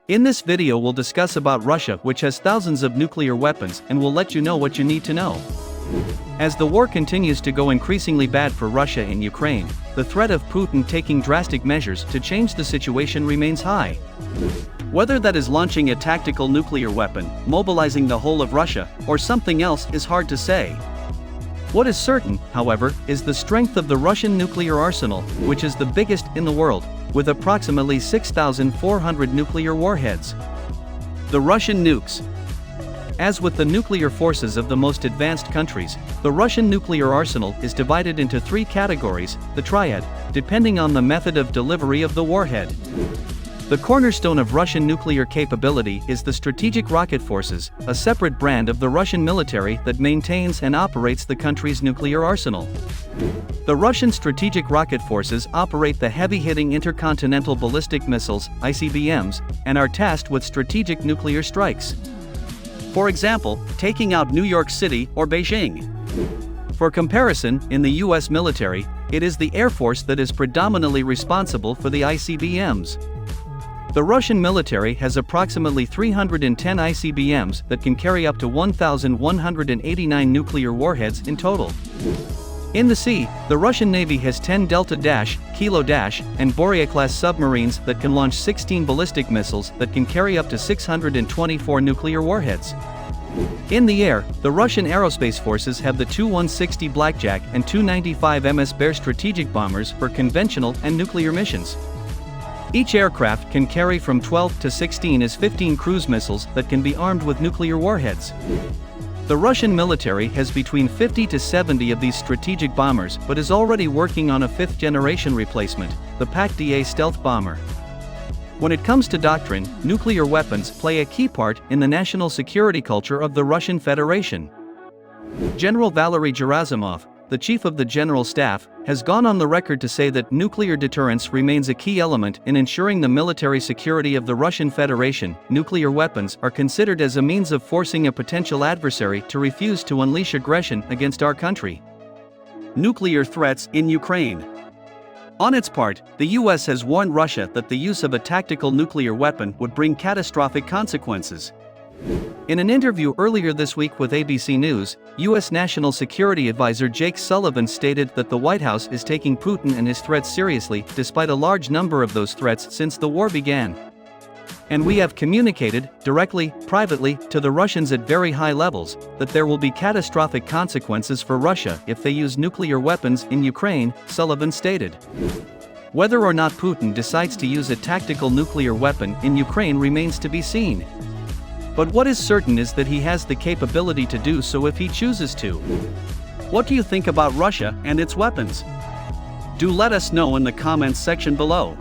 In this video we'll discuss about Russia, which has thousands of nuclear weapons, and we'll let you know what you need to know. As the war continues to go increasingly bad for Russia and Ukraine, the threat of Putin taking drastic measures to change the situation remains high. Whether that is launching a tactical nuclear weapon, mobilizing the whole of Russia, or something else is hard to say. What is certain, however, is the strength of the Russian nuclear arsenal, which is the biggest in the world, with approximately 6,400 nuclear warheads. The Russian nukes. As with the nuclear forces of the most advanced countries, the Russian nuclear arsenal is divided into three categories, the triad, depending on the method of delivery of the warhead. The cornerstone of Russian nuclear capability is the Strategic Rocket Forces, a separate brand of the Russian military that maintains and operates the country's nuclear arsenal. The Russian Strategic Rocket Forces operate the heavy-hitting intercontinental ballistic missiles, ICBMs, and are tasked with strategic nuclear strikes. For example, taking out New York City or Beijing. For comparison, in the US military, it is the Air Force that is predominantly responsible for the ICBMs. The Russian military has approximately 310 ICBMs that can carry up to 1,189 nuclear warheads in total. In the sea, the Russian Navy has 10 Delta-, Kilo-, and Boria-class submarines that can launch 16 ballistic missiles that can carry up to 624 nuclear warheads. In the air, the Russian aerospace forces have the Tu-160 Blackjack and Tu-95 MS Bear strategic bombers for conventional and nuclear missions. Each aircraft can carry from 12 to 16 Is-15 cruise missiles that can be armed with nuclear warheads. The Russian military has between 50 to 70 of these strategic bombers but is already working on a fifth-generation replacement, the PAK-DA stealth bomber. When it comes to doctrine, nuclear weapons play a key part in the national security culture of the Russian Federation. General Valery Gerasimov, the chief of the General Staff, has gone on the record to say that nuclear deterrence remains a key element in ensuring the military security of the Russian Federation. Nuclear weapons are considered as a means of forcing a potential adversary to refuse to unleash aggression against our country. Nuclear threats in Ukraine. On its part, the US has warned Russia that the use of a tactical nuclear weapon would bring catastrophic consequences. In an interview earlier this week with ABC News, U.S. National Security Advisor Jake Sullivan stated that the White House is taking Putin and his threats seriously, despite a large number of those threats since the war began. And we have communicated, directly, privately, to the Russians at very high levels, that there will be catastrophic consequences for Russia if they use nuclear weapons in Ukraine, Sullivan stated. Whether or not Putin decides to use a tactical nuclear weapon in Ukraine remains to be seen. But what is certain is that he has the capability to do so if he chooses to. What do you think about Russia and its weapons? Do let us know in the comments section below.